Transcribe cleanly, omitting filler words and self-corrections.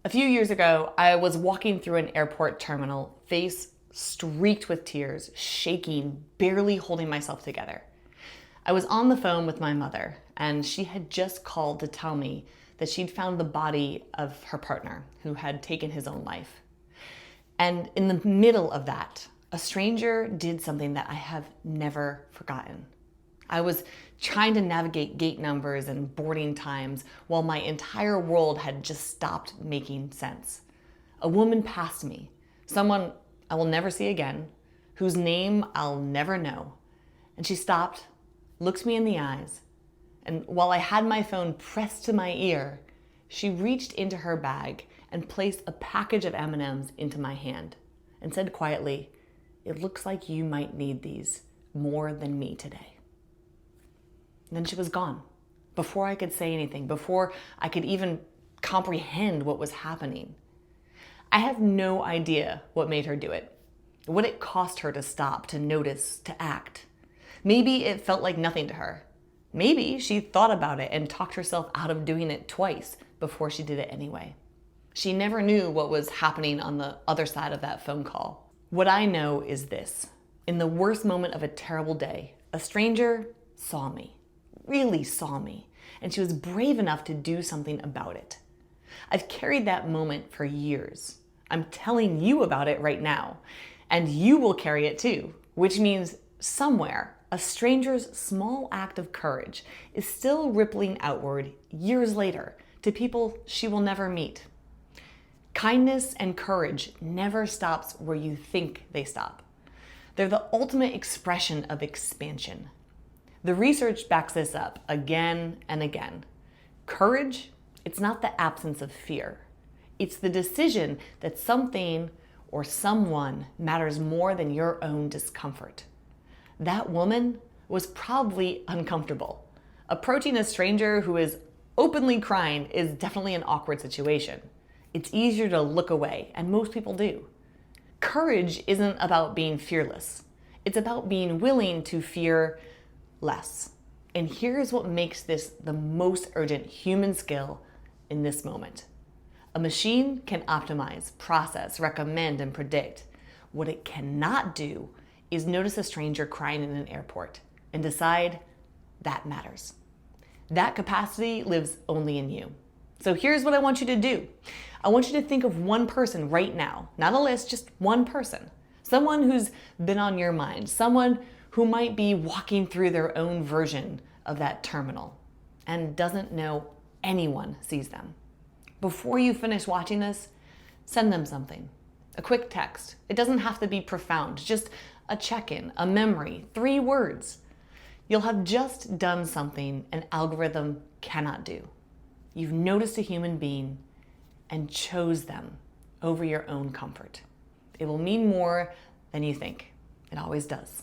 A few years ago, I was walking through an airport terminal, face streaked with tears, shaking, barely holding myself together. I was on the phone with my mother, and she had just called to tell me that she'd found the body of her partner who had taken his own life. And in the middle of that, a stranger did something that I have never forgotten. I was trying to navigate gate numbers and boarding times while my entire world had just stopped making sense. A woman passed me, someone I will never see again, whose name I'll never know. And she stopped, looked me in the eyes, and while I had my phone pressed to my ear, she reached into her bag and placed a package of M&Ms into my hand and said quietly, "It looks like you might need these more than me today." And then she was gone. Before I could say anything, before I could even comprehend what was happening. I have no idea what made her do it, what it cost her to stop, to notice, to act. Maybe it felt like nothing to her. Maybe she thought about it and talked herself out of doing it twice before she did it anyway. She never knew what was happening on the other side of that phone call. What I know is this: in the worst moment of a terrible day, a stranger saw me, really saw me, and she was brave enough to do something about it. I've carried that moment for years. I'm telling you about it right now, and you will carry it too, which means somewhere a stranger's small act of courage is still rippling outward years later to people she will never meet. Kindness and courage never stops where you think they stop. They're the ultimate expression of expansion. The research backs this up again and again. Courage, it's not the absence of fear. It's the decision that something or someone matters more than your own discomfort. That woman was probably uncomfortable. Approaching a stranger who is openly crying is definitely an awkward situation. It's easier to look away, and most people do. Courage isn't about being fearless. It's about being willing to fear less. And here's what makes this the most urgent human skill in this moment. A machine can optimize, process, recommend, and predict. What it cannot do is notice a stranger crying in an airport and decide that matters. That capacity lives only in you. So here's what I want you to do. I want you to think of one person right now, not a list, just one person. Someone who's been on your mind, someone who might be walking through their own version of that terminal and doesn't know anyone sees them. Before you finish watching this, send them something. A quick text. It doesn't have to be profound, just a check-in, a memory, 3 words. You'll have just done something an algorithm cannot do. You've noticed a human being and chose them over your own comfort. It will mean more than you think. It always does.